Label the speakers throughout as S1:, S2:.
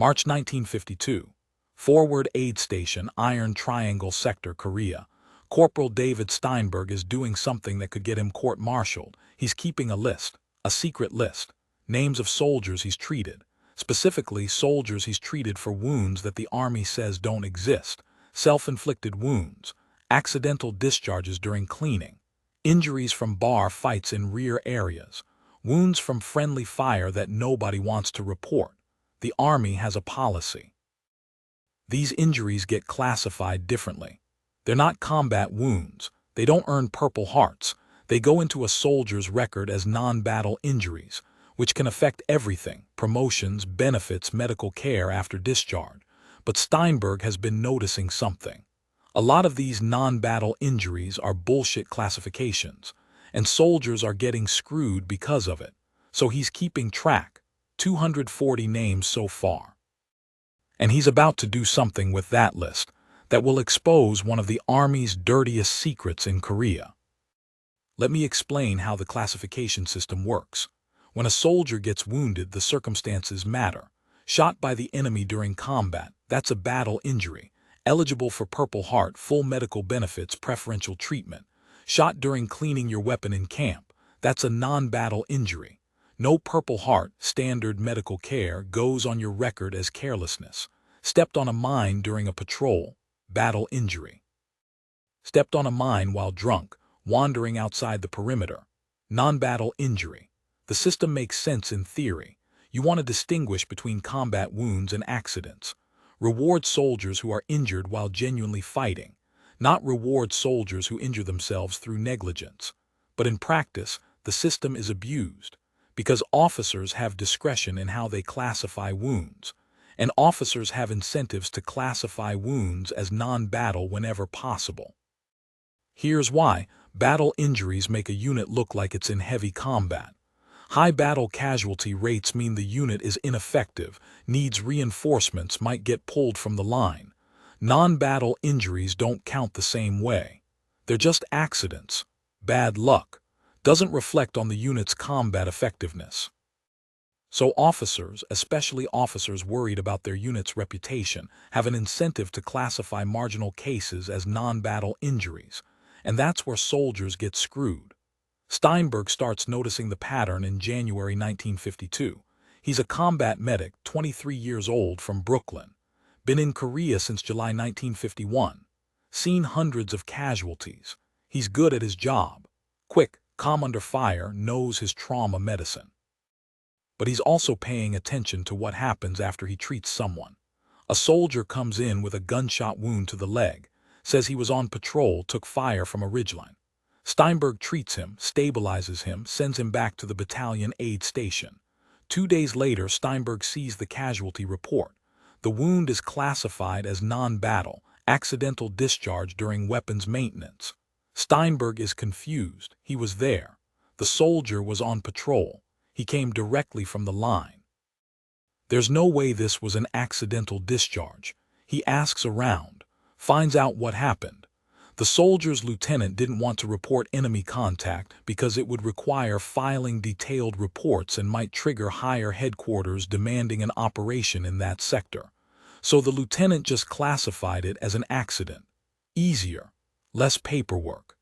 S1: March 1952. Forward Aid Station, Iron Triangle Sector, Korea. Corporal David Steinberg is doing something that could get him court-martialed. He's keeping a list, a secret list. Names of soldiers he's treated. Specifically, soldiers he's treated for wounds that the Army says don't exist. Self-inflicted wounds, accidental discharges during cleaning, injuries from bar fights in rear areas, wounds from friendly fire that nobody wants to report. The Army has a policy. These injuries get classified differently. They're not combat wounds. They don't earn Purple Hearts. They go into a soldier's record as non-battle injuries, which can affect everything: promotions, benefits, medical care after discharge. But Steinberg has been noticing something. A lot of these non-battle injuries are bullshit classifications, and soldiers are getting screwed because of it. So he's keeping track. 240 names so far. And he's about to do something with that list that will expose one of the Army's dirtiest secrets in Korea. Let me explain how the classification system works. When a soldier gets wounded, the circumstances matter. Shot by the enemy during combat, that's a battle injury, eligible for Purple Heart, full medical benefits, preferential treatment. Shot during cleaning your weapon in camp, that's a non-battle injury. No Purple Heart, standard medical care, goes on your record as carelessness. Stepped on a mine during a patrol, battle injury. Stepped on a mine while drunk, wandering outside the perimeter, non-battle injury. The system makes sense in theory. You want to distinguish between combat wounds and accidents. Reward soldiers who are injured while genuinely fighting, not reward soldiers who injure themselves through negligence. But in practice, the system is abused, because officers have discretion in how they classify wounds, and officers have incentives to classify wounds as non-battle whenever possible. Here's why: battle injuries make a unit look like it's in heavy combat. High battle casualty rates mean the unit is ineffective, needs reinforcements, might get pulled from the line. Non-battle injuries don't count the same way. They're just accidents. Bad luck doesn't reflect on the unit's combat effectiveness. So officers, especially officers worried about their unit's reputation, have an incentive to classify marginal cases as non-battle injuries, and that's where soldiers get screwed. Steinberg starts noticing the pattern in January 1952. He's a combat medic, 23 years old, from Brooklyn. Been in Korea since July 1951. Seen hundreds of casualties. He's good at his job. Quick, calm under fire, knows his trauma medicine. But he's also paying attention to what happens after he treats someone. A soldier comes in with a gunshot wound to the leg, says he was on patrol, took fire from a ridgeline. Steinberg treats him, stabilizes him, sends him back to the battalion aid station. 2 days later, Steinberg sees the casualty report. The wound is classified as non-battle, accidental discharge during weapons maintenance. Steinberg is confused. He was there. The soldier was on patrol. He came directly from the line. There's no way this was an accidental discharge. He asks around, finds out what happened. The soldier's lieutenant didn't want to report enemy contact because it would require filing detailed reports and might trigger higher headquarters demanding an operation in that sector. So the lieutenant just classified it as an accident. Easier, less paperwork.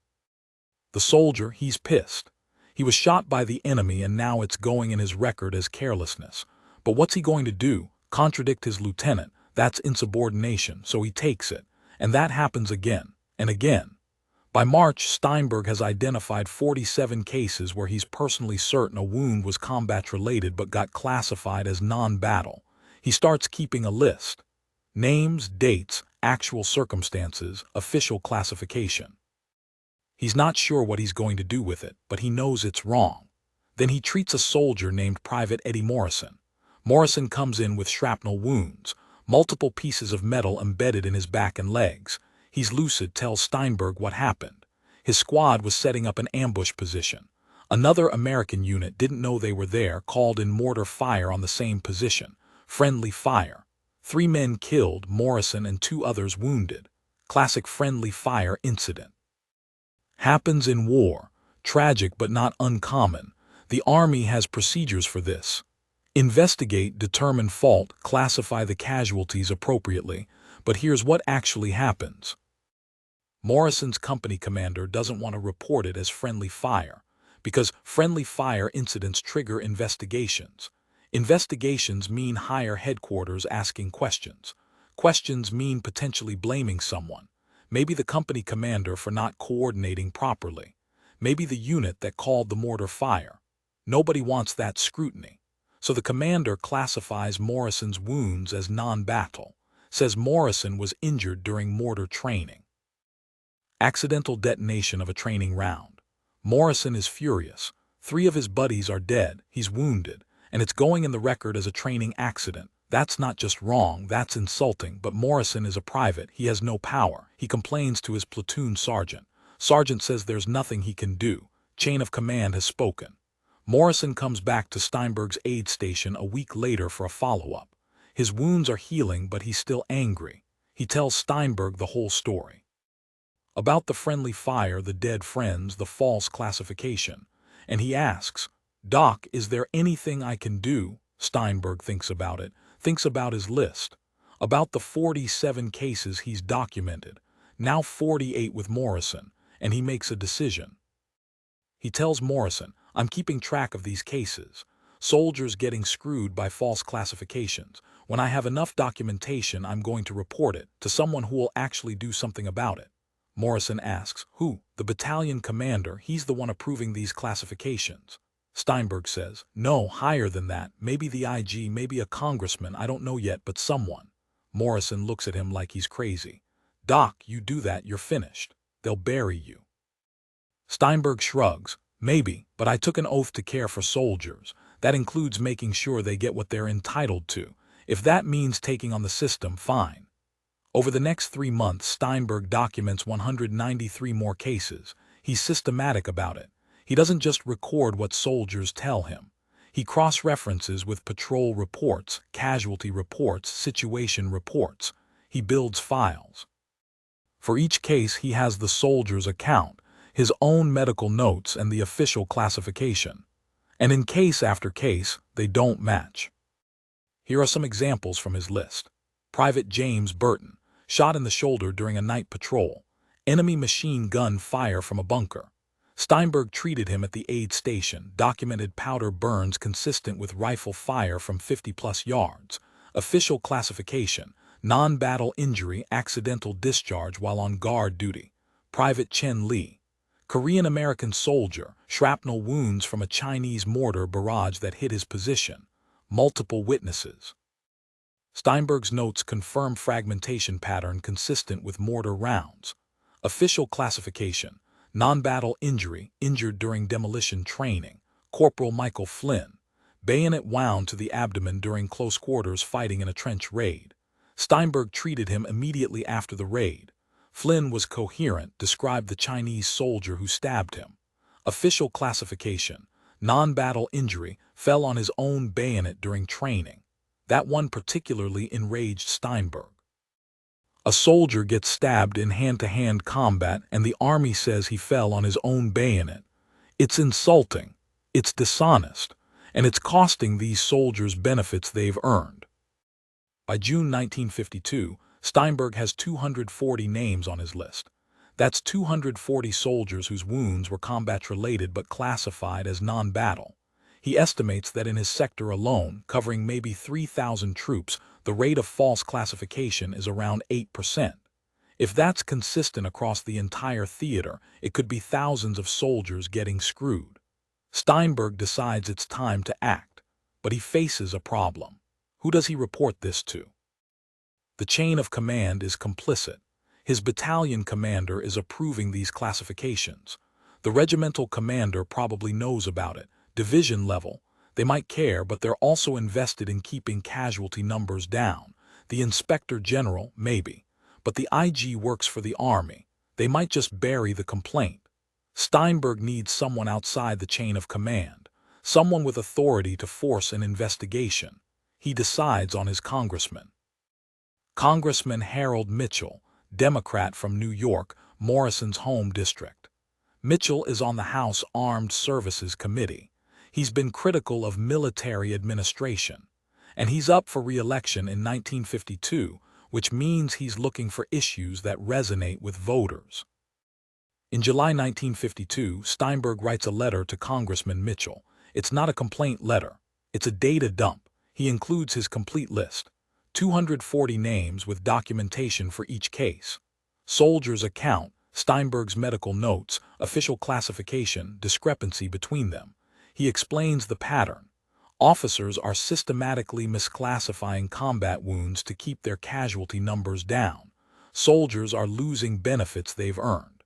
S1: The soldier, he's pissed. He was shot by the enemy and now it's going in his record as carelessness. But what's he going to do? Contradict his lieutenant? That's insubordination, so he takes it. And that happens again and again. By March, Steinberg has identified 47 cases where he's personally certain a wound was combat-related but got classified as non-battle. He starts keeping a list. Names, dates, actual circumstances, official classification. He's not sure what he's going to do with it, but he knows it's wrong. Then he treats a soldier named Private Eddie Morrison. Morrison comes in with shrapnel wounds, multiple pieces of metal embedded in his back and legs. He's lucid, tells Steinberg what happened. His squad was setting up an ambush position. Another American unit didn't know they were there, called in mortar fire on the same position. Friendly fire. 3 men killed, Morrison and 2 others wounded. Classic friendly fire incident. Happens in war. Tragic but not uncommon. The Army has procedures for this. Investigate, determine fault, classify the casualties appropriately. But here's what actually happens. Morrison's company commander doesn't want to report it as friendly fire, because friendly fire incidents trigger investigations. Investigations mean higher headquarters asking questions. Questions mean potentially blaming someone. Maybe the company commander for not coordinating properly. Maybe the unit that called the mortar fire. Nobody wants that scrutiny. So the commander classifies Morrison's wounds as non-battle, says Morrison was injured during mortar training. Accidental detonation of a training round. Morrison is furious. 3 of his buddies are dead, he's wounded, and it's going in the record as a training accident. That's not just wrong, that's insulting, but Morrison is a private, he has no power. He complains to his platoon sergeant. Sergeant says there's nothing he can do. Chain of command has spoken. Morrison comes back to Steinberg's aid station a week later for a follow-up. His wounds are healing, but he's still angry. He tells Steinberg the whole story. About the friendly fire, the dead friends, the false classification. And he asks, "Doc, is there anything I can do?" Steinberg thinks about it, thinks about his list, about the 47 cases he's documented, now 48 with Morrison, and he makes a decision. He tells Morrison, "I'm keeping track of these cases. Soldiers getting screwed by false classifications. When I have enough documentation, I'm going to report it to someone who will actually do something about it." Morrison asks, "Who?" "The battalion commander, he's the one approving these classifications." Steinberg says, "No, higher than that, maybe the IG, maybe a congressman, I don't know yet, but someone." Morrison looks at him like he's crazy. "Doc, you do that, you're finished. They'll bury you." Steinberg shrugs, "Maybe, but I took an oath to care for soldiers. That includes making sure they get what they're entitled to. If that means taking on the system, fine." Over the next 3 months, Steinberg documents 193 more cases. He's systematic about it. He doesn't just record what soldiers tell him. He cross-references with patrol reports, casualty reports, situation reports. He builds files. For each case, he has the soldier's account, his own medical notes, and the official classification. And in case after case, they don't match. Here are some examples from his list. Private James Burton, shot in the shoulder during a night patrol. Enemy machine gun fire from a bunker. Steinberg treated him at the aid station, documented powder burns consistent with rifle fire from 50-plus yards. Official classification, non-battle injury, accidental discharge while on guard duty. Private Chen Li, Korean-American soldier, shrapnel wounds from a Chinese mortar barrage that hit his position. Multiple witnesses. Steinberg's notes confirm fragmentation pattern consistent with mortar rounds. Official classification, non-battle injury, injured during demolition training. Corporal Michael Flynn, bayonet wound to the abdomen during close quarters fighting in a trench raid. Steinberg treated him immediately after the raid. Flynn was coherent, described the Chinese soldier who stabbed him. Official classification, non-battle injury, fell on his own bayonet during training. That one particularly enraged Steinberg. A soldier gets stabbed in hand-to-hand combat and the army says he fell on his own bayonet. It's insulting, it's dishonest, and it's costing these soldiers benefits they've earned. By June 1952, Steinberg has 240 names on his list. That's 240 soldiers whose wounds were combat-related but classified as non-battle. He estimates that in his sector alone, covering maybe 3,000 troops, the rate of false classification is around 8%. If that's consistent across the entire theater, it could be thousands of soldiers getting screwed. Steinberg decides it's time to act, but he faces a problem. Who does he report this to? The chain of command is complicit. His battalion commander is approving these classifications. The regimental commander probably knows about it. Division level, they might care, but they're also invested in keeping casualty numbers down. The inspector general, maybe. But the IG works for the army. They might just bury the complaint. Steinberg needs someone outside the chain of command, someone with authority to force an investigation. He decides on his congressman. Congressman Harold Mitchell, Democrat from New York, Morrison's home district. Mitchell is on the House Armed Services Committee. He's been critical of military administration. And he's up for re-election in 1952, which means he's looking for issues that resonate with voters. In July 1952, Steinberg writes a letter to Congressman Mitchell. It's not a complaint letter. It's a data dump. He includes his complete list. 240 names with documentation for each case. Soldier's account, Steinberg's medical notes, official classification, discrepancy between them. He explains the pattern. Officers are systematically misclassifying combat wounds to keep their casualty numbers down. Soldiers are losing benefits they've earned.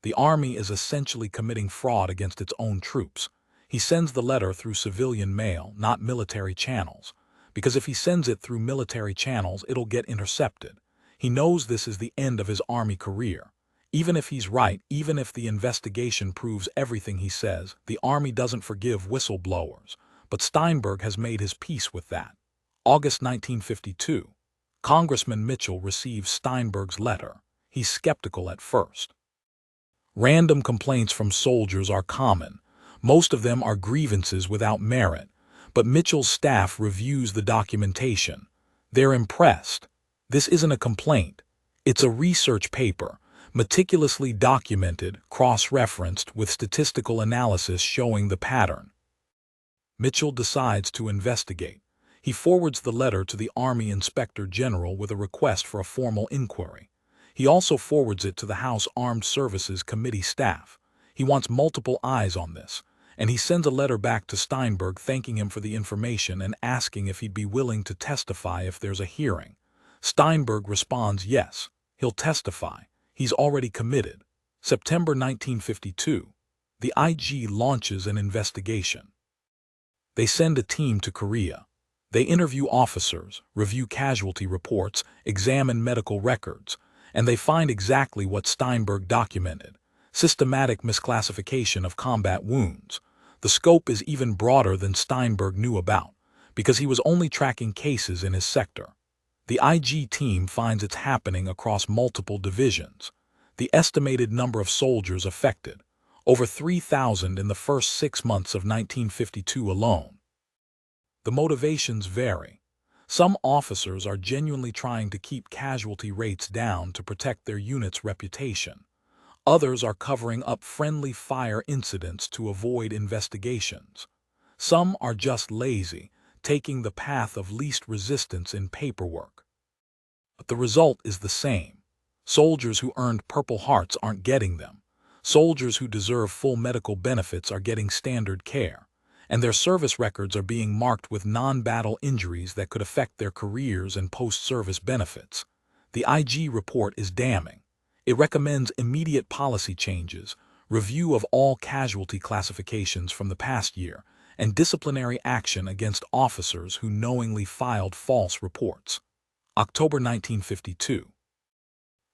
S1: The Army is essentially committing fraud against its own troops. He sends the letter through civilian mail, not military channels, because if he sends it through military channels, it'll get intercepted. He knows this is the end of his Army career. Even if he's right, even if the investigation proves everything he says, the Army doesn't forgive whistleblowers. But Steinberg has made his peace with that. August 1952. Congressman Mitchell receives Steinberg's letter. He's skeptical at first. Random complaints from soldiers are common. Most of them are grievances without merit. But Mitchell's staff reviews the documentation. They're impressed. This isn't a complaint. It's a research paper, meticulously documented, cross-referenced with statistical analysis showing the pattern. Mitchell decides to investigate. He forwards the letter to the Army Inspector General with a request for a formal inquiry. He also forwards it to the House Armed Services Committee staff. He wants multiple eyes on this, and he sends a letter back to Steinberg thanking him for the information and asking if he'd be willing to testify if there's a hearing. Steinberg responds yes, he'll testify. He's already committed. September 1952. The IG launches an investigation. They send a team to Korea. They interview officers, review casualty reports, examine medical records, and they find exactly what Steinberg documented: systematic misclassification of combat wounds. The scope is even broader than Steinberg knew about, because he was only tracking cases in his sector. The IG team finds it's happening across multiple divisions. The estimated number of soldiers affected: over 3,000 in the first 6 months of 1952 alone. The motivations vary. Some officers are genuinely trying to keep casualty rates down to protect their unit's reputation. Others are covering up friendly fire incidents to avoid investigations. Some are just lazy, taking the path of least resistance in paperwork. But the result is the same. Soldiers who earned Purple Hearts aren't getting them. Soldiers who deserve full medical benefits are getting standard care, and their service records are being marked with non-battle injuries that could affect their careers and post-service benefits. The IG report is damning. It recommends immediate policy changes, review of all casualty classifications from the past year, and disciplinary action against officers who knowingly filed false reports. October 1952.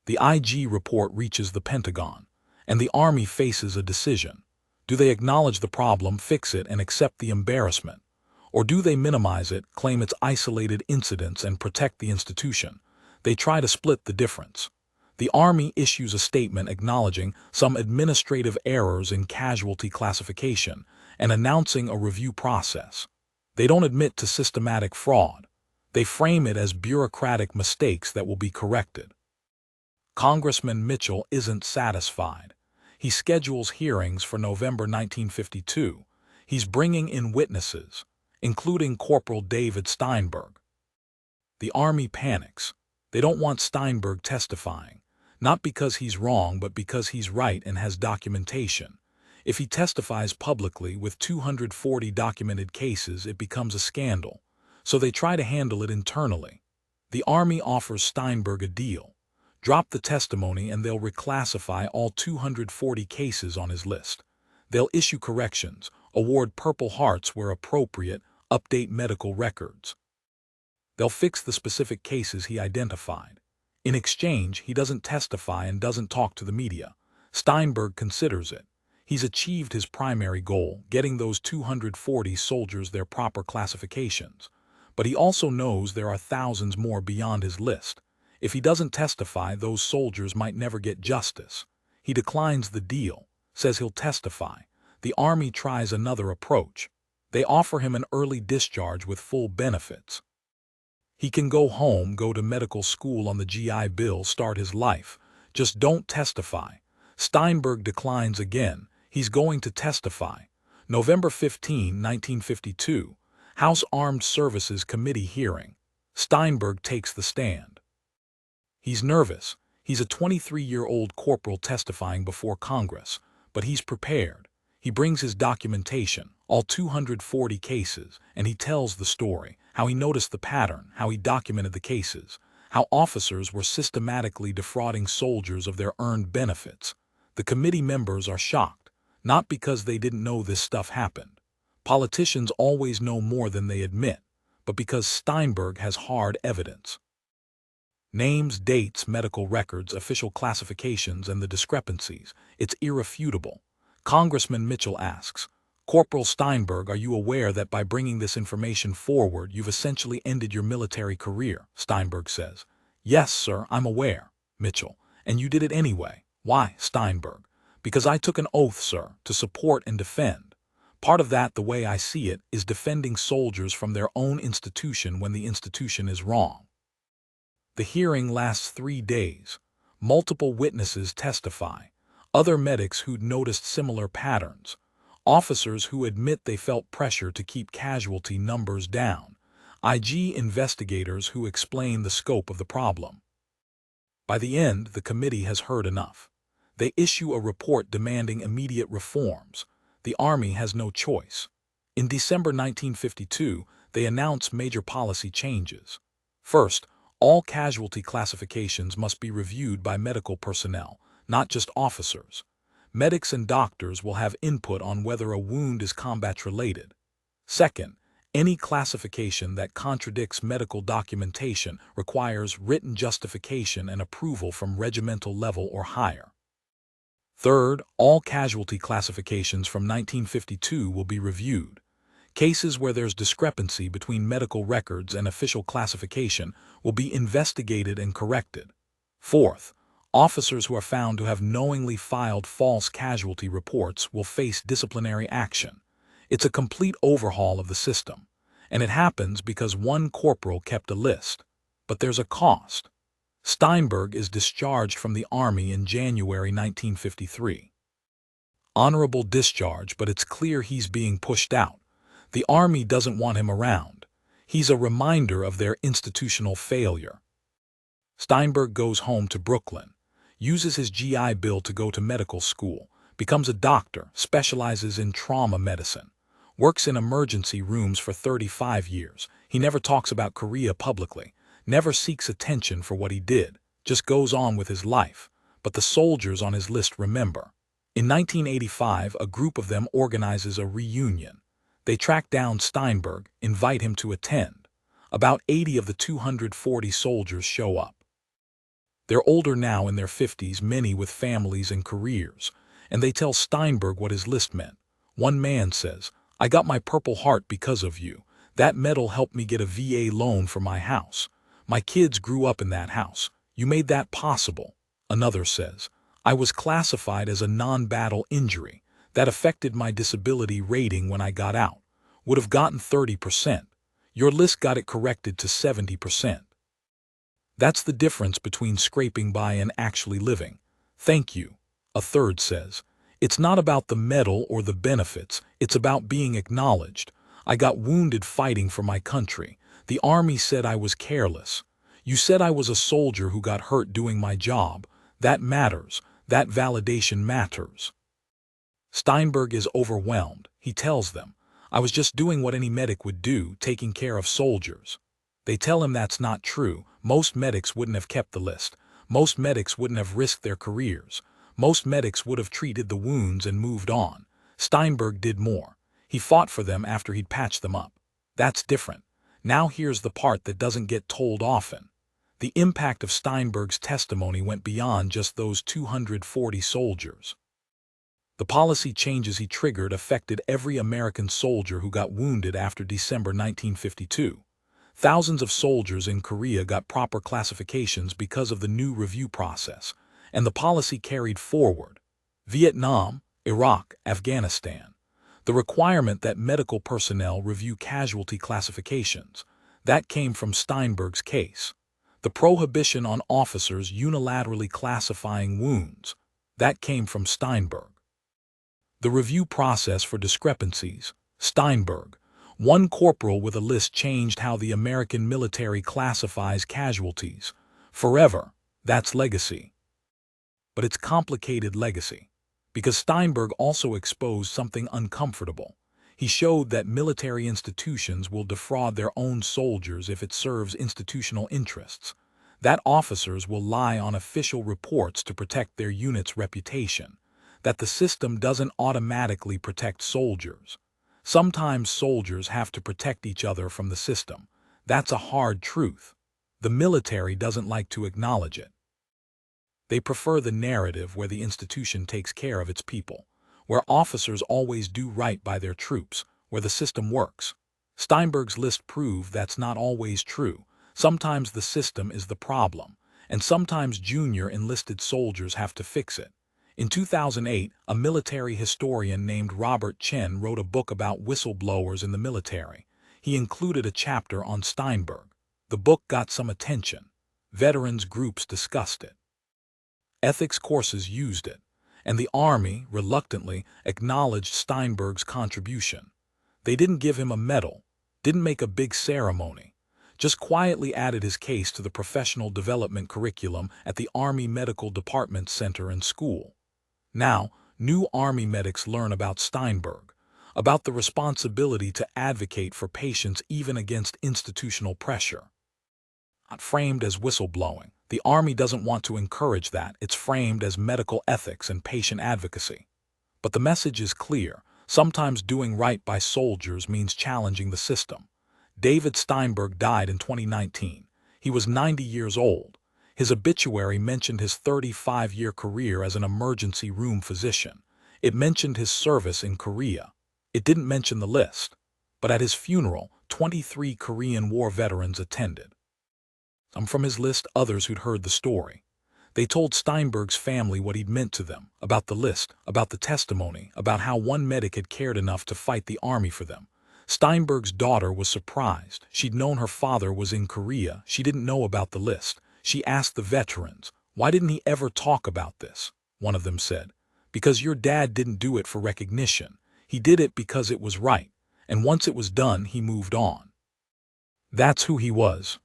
S1: The IG report reaches the Pentagon, and the Army faces a decision. Do they acknowledge the problem, fix it, and accept the embarrassment? Or do they minimize it, claim it's isolated incidents, and protect the institution? They try to split the difference. The Army issues a statement acknowledging some administrative errors in casualty classification and announcing a review process. They don't admit to systematic fraud. They frame it as bureaucratic mistakes that will be corrected. Congressman Mitchell isn't satisfied. He schedules hearings for November 1952. He's bringing in witnesses, including Corporal David Steinberg. The Army panics. They don't want Steinberg testifying, not because he's wrong, but because he's right and has documentation. If he testifies publicly with 240 documented cases, it becomes a scandal. So they try to handle it internally. The Army offers Steinberg a deal. Drop the testimony and they'll reclassify all 240 cases on his list. They'll issue corrections, award Purple Hearts where appropriate, update medical records. They'll fix the specific cases he identified. In exchange, he doesn't testify and doesn't talk to the media. Steinberg considers it. He's achieved his primary goal, getting those 240 soldiers their proper classifications. But he also knows there are thousands more beyond his list. If he doesn't testify, those soldiers might never get justice. He declines the deal, says he'll testify. The Army tries another approach. They offer him an early discharge with full benefits. He can go home, go to medical school on the GI Bill, start his life. Just don't testify. Steinberg declines again. He's going to testify. November 15, 1952, House Armed Services Committee hearing. Steinberg takes the stand. He's nervous. He's a 23-year-old corporal testifying before Congress, but he's prepared. He brings his documentation, all 240 cases, and he tells the story, how he noticed the pattern, how he documented the cases, how officers were systematically defrauding soldiers of their earned benefits. The committee members are shocked, not because they didn't know this stuff happened. Politicians always know more than they admit, but because Steinberg has hard evidence. Names, dates, medical records, official classifications, and the discrepancies. It's irrefutable. Congressman Mitchell asks, "Corporal Steinberg, are you aware that by bringing this information forward, you've essentially ended your military career?" Steinberg says, "Yes, sir, I'm aware." Mitchell, "And you did it anyway." Why? Steinberg, "Because I took an oath, sir, to support and defend. Part of that, the way I see it, is defending soldiers from their own institution when the institution is wrong." The hearing lasts 3 days. Multiple witnesses testify. Other medics who'd noticed similar patterns. Officers who admit they felt pressure to keep casualty numbers down. IG investigators who explain the scope of the problem. By the end, the committee has heard enough. They issue a report demanding immediate reforms. The Army has no choice. In December 1952, they announce major policy changes. First, all casualty classifications must be reviewed by medical personnel, not just officers. Medics and doctors will have input on whether a wound is combat-related. Second, any classification that contradicts medical documentation requires written justification and approval from regimental level or higher. Third, all casualty classifications from 1952 will be reviewed. Cases where there's discrepancy between medical records and official classification will be investigated and corrected. Fourth, officers who are found to have knowingly filed false casualty reports will face disciplinary action. It's a complete overhaul of the system, and it happens because one corporal kept a list. But there's a cost. Steinberg is discharged from the Army in January 1953. Honorable discharge, but it's clear he's being pushed out. The Army doesn't want him around. He's a reminder of their institutional failure. Steinberg goes home to Brooklyn, uses his GI Bill to go to medical school, becomes a doctor, specializes in trauma medicine, works in emergency rooms for 35 years. He never talks about Korea publicly, never seeks attention for what he did, just goes on with his life. But the soldiers on his list remember. In 1985, a group of them organizes a reunion. They track down Steinberg, invite him to attend. About 80 of the 240 soldiers show up. They're older now, in their 50s, many with families and careers, and they tell Steinberg what his list meant. One man says, "I got my Purple Heart because of you. That medal helped me get a VA loan for my house. My kids grew up in that house. You made that possible." Another says, "I was classified as a non-battle injury. That affected my disability rating when I got out. Would have gotten 30%. Your list got it corrected to 70%. That's the difference between scraping by and actually living. Thank you." A third says, "It's not about the medal or the benefits, it's about being acknowledged. I got wounded fighting for my country. The Army said I was careless. You said I was a soldier who got hurt doing my job. That matters. That validation matters." Steinberg is overwhelmed. He tells them, "I was just doing what any medic would do, taking care of soldiers." They tell him that's not true. Most medics wouldn't have kept the list. Most medics wouldn't have risked their careers. Most medics would have treated the wounds and moved on. Steinberg did more. He fought for them after he'd patched them up. That's different. Now here's the part that doesn't get told often. The impact of Steinberg's testimony went beyond just those 240 soldiers. The policy changes he triggered affected every American soldier who got wounded after December 1952. Thousands of soldiers in Korea got proper classifications because of the new review process, and the policy carried forward. Vietnam, Iraq, Afghanistan. The requirement that medical personnel review casualty classifications. That came from Steinberg's case. The prohibition on officers unilaterally classifying wounds. That came from Steinberg. The review process for discrepancies. Steinberg. One corporal with a list changed how the American military classifies casualties. Forever. That's legacy. But it's complicated legacy. Because Steinberg also exposed something uncomfortable. He showed that military institutions will defraud their own soldiers if it serves institutional interests. That officers will lie on official reports to protect their unit's reputation. That the system doesn't automatically protect soldiers. Sometimes soldiers have to protect each other from the system. That's a hard truth. The military doesn't like to acknowledge it. They prefer the narrative where the institution takes care of its people, where officers always do right by their troops, where the system works. Steinberg's list proved that's not always true. Sometimes the system is the problem, and sometimes junior enlisted soldiers have to fix it. In 2008, a military historian named Robert Chen wrote a book about whistleblowers in the military. He included a chapter on Steinberg. The book got some attention. Veterans groups discussed it. Ethics courses used it, and the Army, reluctantly, acknowledged Steinberg's contribution. They didn't give him a medal, didn't make a big ceremony, just quietly added his case to the professional development curriculum at the Army Medical Department Center and School. Now, new Army medics learn about Steinberg, about the responsibility to advocate for patients even against institutional pressure. Not framed as whistleblowing. The Army doesn't want to encourage that. It's framed as medical ethics and patient advocacy. But the message is clear. Sometimes doing right by soldiers means challenging the system. David Steinberg died in 2019. He was 90 years old. His obituary mentioned his 35-year career as an emergency room physician. It mentioned his service in Korea. It didn't mention the list. But at his funeral, 23 Korean War veterans attended. Some from his list, others who'd heard the story. They told Steinberg's family what he'd meant to them, about the list, about the testimony, about how one medic had cared enough to fight the Army for them. Steinberg's daughter was surprised. She'd known her father was in Korea. She didn't know about the list. She asked the veterans, "Why didn't he ever talk about this?" One of them said, "Because your dad didn't do it for recognition. He did it because it was right, and once it was done, he moved on." That's who he was.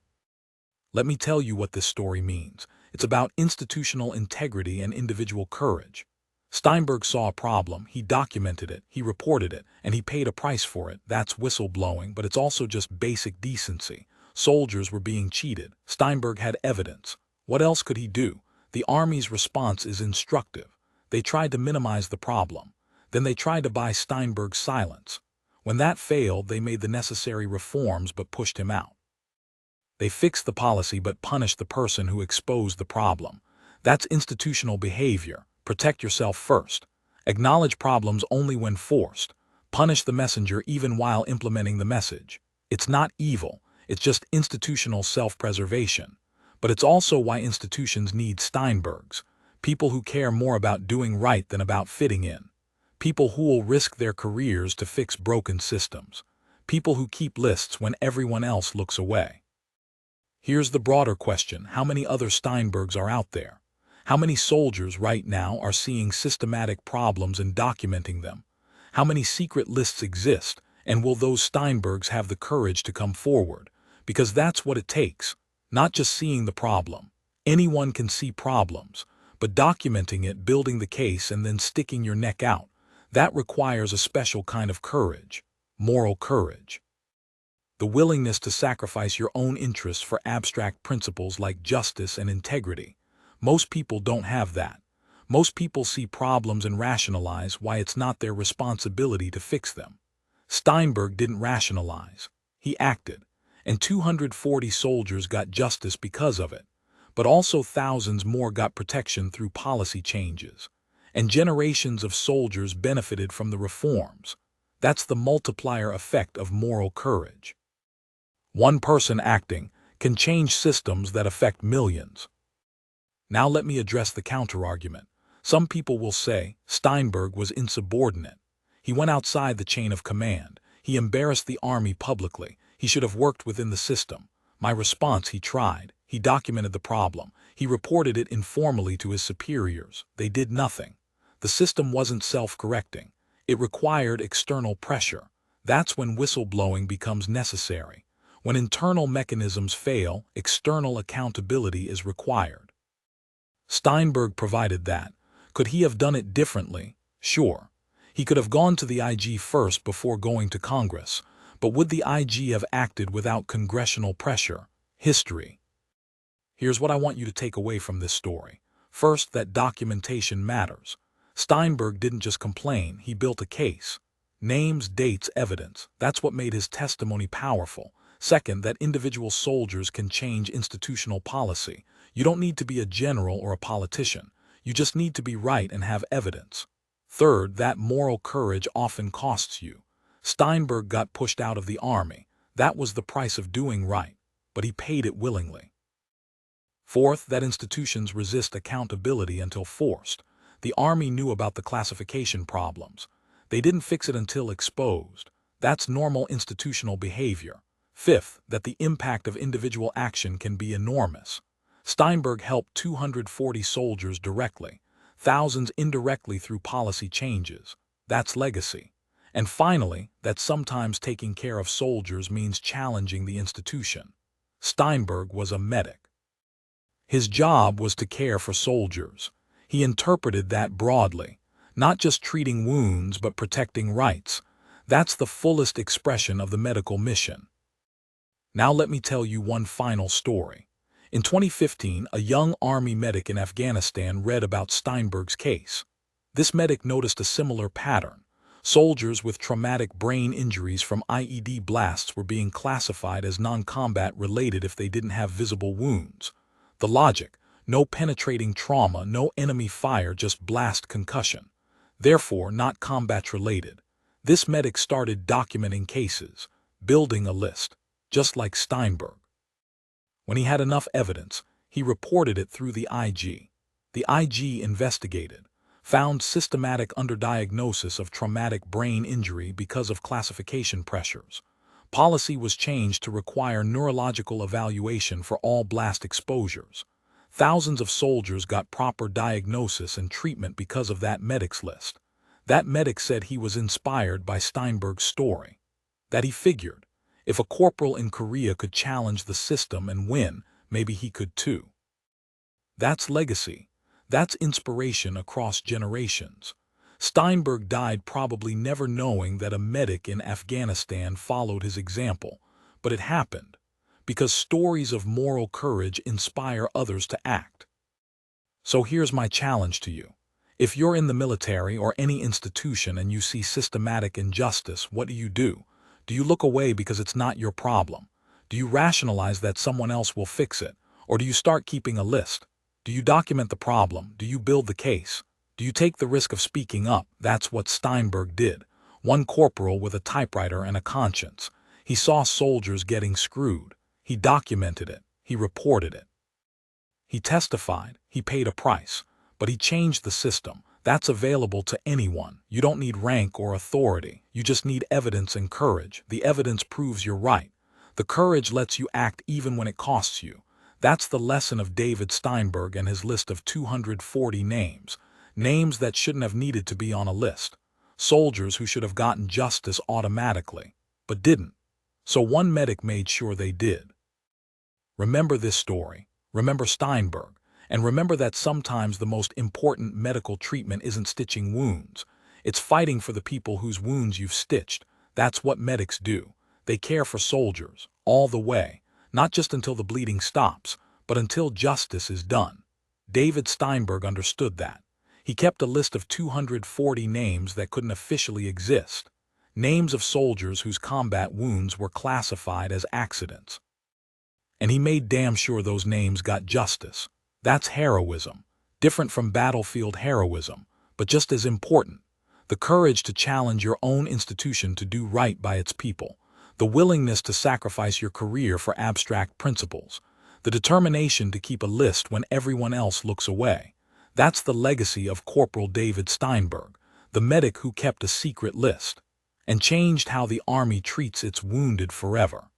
S1: Let me tell you what this story means. It's about institutional integrity and individual courage. Steinberg saw a problem, he documented it, he reported it, and he paid a price for it. That's whistleblowing, but it's also just basic decency. Soldiers were being cheated. Steinberg had evidence. What else could he do? The Army's response is instructive. They tried to minimize the problem. Then they tried to buy Steinberg's silence. When that failed, they made the necessary reforms but pushed him out. They fixed the policy but punished the person who exposed the problem. That's institutional behavior. Protect yourself first. Acknowledge problems only when forced. Punish the messenger even while implementing the message. It's not evil. It's just institutional self-preservation. But it's also why institutions need Steinbergs. People who care more about doing right than about fitting in. People who will risk their careers to fix broken systems. People who keep lists when everyone else looks away. Here's the broader question. How many other Steinbergs are out there? How many soldiers right now are seeing systematic problems and documenting them? How many secret lists exist, and will those Steinbergs have the courage to come forward? Because that's what it takes, not just seeing the problem. Anyone can see problems, but documenting it, building the case, and then sticking your neck out, that requires a special kind of courage, moral courage. The willingness to sacrifice your own interests for abstract principles like justice and integrity. Most people don't have that. Most people see problems and rationalize why it's not their responsibility to fix them. Steinberg didn't rationalize. He acted, and 240 soldiers got justice because of it. But also thousands more got protection through policy changes. And generations of soldiers benefited from the reforms. That's the multiplier effect of moral courage. One person acting can change systems that affect millions. Now let me address the counterargument. Some people will say Steinberg was insubordinate. He went outside the chain of command. He embarrassed the army publicly. He should have worked within the system. My response: he tried. He documented the problem. He reported it informally to his superiors. They did nothing. The system wasn't self-correcting. It required external pressure. That's when whistleblowing becomes necessary. When internal mechanisms fail, external accountability is required. Steinberg provided that. Could he have done it differently? Sure. He could have gone to the IG first before going to Congress. But would the IG have acted without congressional pressure? History. Here's what I want you to take away from this story. First, that documentation matters. Steinberg didn't just complain, he built a case. Names, dates, evidence. That's what made his testimony powerful. Second, that individual soldiers can change institutional policy. You don't need to be a general or a politician. You just need to be right and have evidence. Third, that moral courage often costs you. Steinberg got pushed out of the army. That was the price of doing right, but he paid it willingly. Fourth, that institutions resist accountability until forced. The army knew about the classification problems. They didn't fix it until exposed. That's normal institutional behavior. Fifth, that the impact of individual action can be enormous. Steinberg helped 240 soldiers directly, thousands indirectly through policy changes. That's legacy. And finally, that sometimes taking care of soldiers means challenging the institution. Steinberg was a medic. His job was to care for soldiers. He interpreted that broadly, not just treating wounds but protecting rights. That's the fullest expression of the medical mission. Now let me tell you one final story. In 2015, a young Army medic in Afghanistan read about Steinberg's case. This medic noticed a similar pattern. Soldiers with traumatic brain injuries from IED blasts were being classified as non-combat related if they didn't have visible wounds. The logic: no penetrating trauma, no enemy fire, just blast concussion. Therefore, not combat related. This medic started documenting cases, building a list, just like Steinberg. When he had enough evidence, he reported it through the IG. The IG investigated, found systematic underdiagnosis of traumatic brain injury because of classification pressures. Policy was changed to require neurological evaluation for all blast exposures. Thousands of soldiers got proper diagnosis and treatment because of that medic's list. That medic said he was inspired by Steinberg's story. That he figured, if a corporal in Korea could challenge the system and win, maybe he could too. That's legacy. That's inspiration across generations. Steinberg died probably never knowing that a medic in Afghanistan followed his example, but it happened, because stories of moral courage inspire others to act. So here's my challenge to you. If you're in the military or any institution and you see systematic injustice, what do? Do you look away because it's not your problem? Do you rationalize that someone else will fix it? Or do you start keeping a list? Do you document the problem? Do you build the case? Do you take the risk of speaking up? That's what Steinberg did. One corporal with a typewriter and a conscience. He saw soldiers getting screwed. He documented it. He reported it. He testified. He paid a price. But he changed the system. That's available to anyone. You don't need rank or authority. You just need evidence and courage. The evidence proves you're right. The courage lets you act even when it costs you. That's the lesson of David Steinberg and his list of 240 names. Names that shouldn't have needed to be on a list. Soldiers who should have gotten justice automatically, but didn't. So one medic made sure they did. Remember this story. Remember Steinberg. And remember that sometimes the most important medical treatment isn't stitching wounds. It's fighting for the people whose wounds you've stitched. That's what medics do. They care for soldiers, all the way. Not just until the bleeding stops, but until justice is done. David Steinberg understood that. He kept a list of 240 names that couldn't officially exist. Names of soldiers whose combat wounds were classified as accidents. And he made damn sure those names got justice. That's heroism. Different from battlefield heroism, but just as important. The courage to challenge your own institution to do right by its people. The willingness to sacrifice your career for abstract principles. The determination to keep a list when everyone else looks away. That's the legacy of Corporal David Steinberg. the medic who kept a secret list and changed how the army treats its wounded forever.